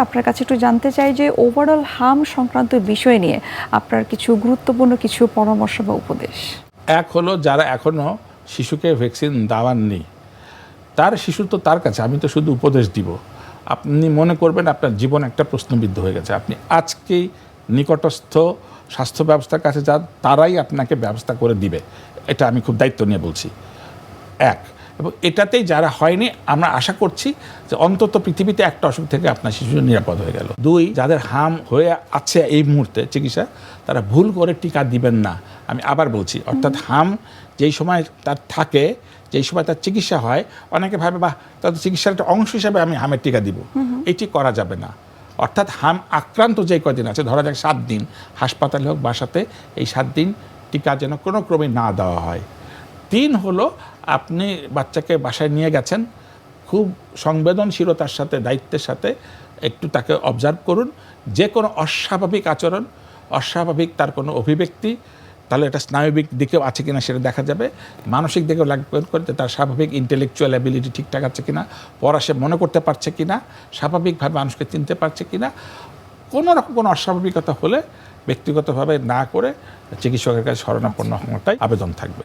আপনার কাছে একটু জানতে চাই যে ওভারঅল হাম সংক্রান্ত বিষয় নিয়ে আপনার কিছু গুরুত্বপূর্ণ কিছু পরামর্শ বা উপদেশ। এক হলো যারা এখনও শিশুকে ভ্যাকসিন দেওয়াননি, তার শিশু তো তার কাছে, আমি তো শুধু উপদেশ দিব। আপনি মনে করবেন আপনার জীবন একটা প্রশ্নবিদ্ধ হয়ে গেছে, আপনি আজকেই নিকটস্থ স্বাস্থ্য ব্যবস্থার কাছে যান, তারাই আপনাকে ব্যবস্থা করে দিবে। এটা আমি খুব দায়িত্ব নিয়ে বলছি। এক, এবং এটাতেই যারা হয়নি আমরা আশা করছি যে অন্তত পৃথিবীতে একটা অসুখ থেকে আপনার শিশু নিরাপদ হয়ে গেল। দুই, যাদের হাম হয়ে আছে এই মুহূর্তে চিকিৎসা, তারা ভুল করে টিকা দিবেন না। আমি আবার বলছি, অর্থাৎ হাম যেই সময় তার থাকে, যেই সময় তার চিকিৎসা হয়, অনেকে ভাবে বাহ, তাদের চিকিৎসার একটা অংশ হিসাবে আমি হামের টিকা দিব। এটি করা যাবে না। অর্থাৎ হাম আক্রান্ত যে কদিন আছে, ধরা যাক 7 দিন, হাসপাতালে হোক বাসাতে, এই 7 দিন টিকা যেন কোনো ক্রমে না দেওয়া হয়। 3 হলো, আপনি বাচ্চাকে বাসায় নিয়ে গেছেন, খুব সংবেদনশীলতার সাথে, দায়িত্বের সাথে একটু তাকে অবজার্ভ করুন। যে কোনো অস্বাভাবিক আচরণ, অস্বাভাবিক তার কোনো অভিব্যক্তি, তাহলে এটা স্নায়বিক দিকেও আছে কিনা সেটা দেখা যাবে, মানসিক দিকেও লাগবে করতে, তার স্বাভাবিক ইন্টেলেকচুয়াল অ্যাবিলিটি ঠিকঠাক আছে কিনা, পড়া সে মনে করতে পারছে কিনা, স্বাভাবিকভাবে মানুষকে চিনতে পারছে কিনা। কোনো রকম কোনো অস্বাভাবিকতা হলে ব্যক্তিগতভাবে না করে চিকিৎসকের কাছে শরণাপন্ন হওয়াটাই আবেদন থাকবে।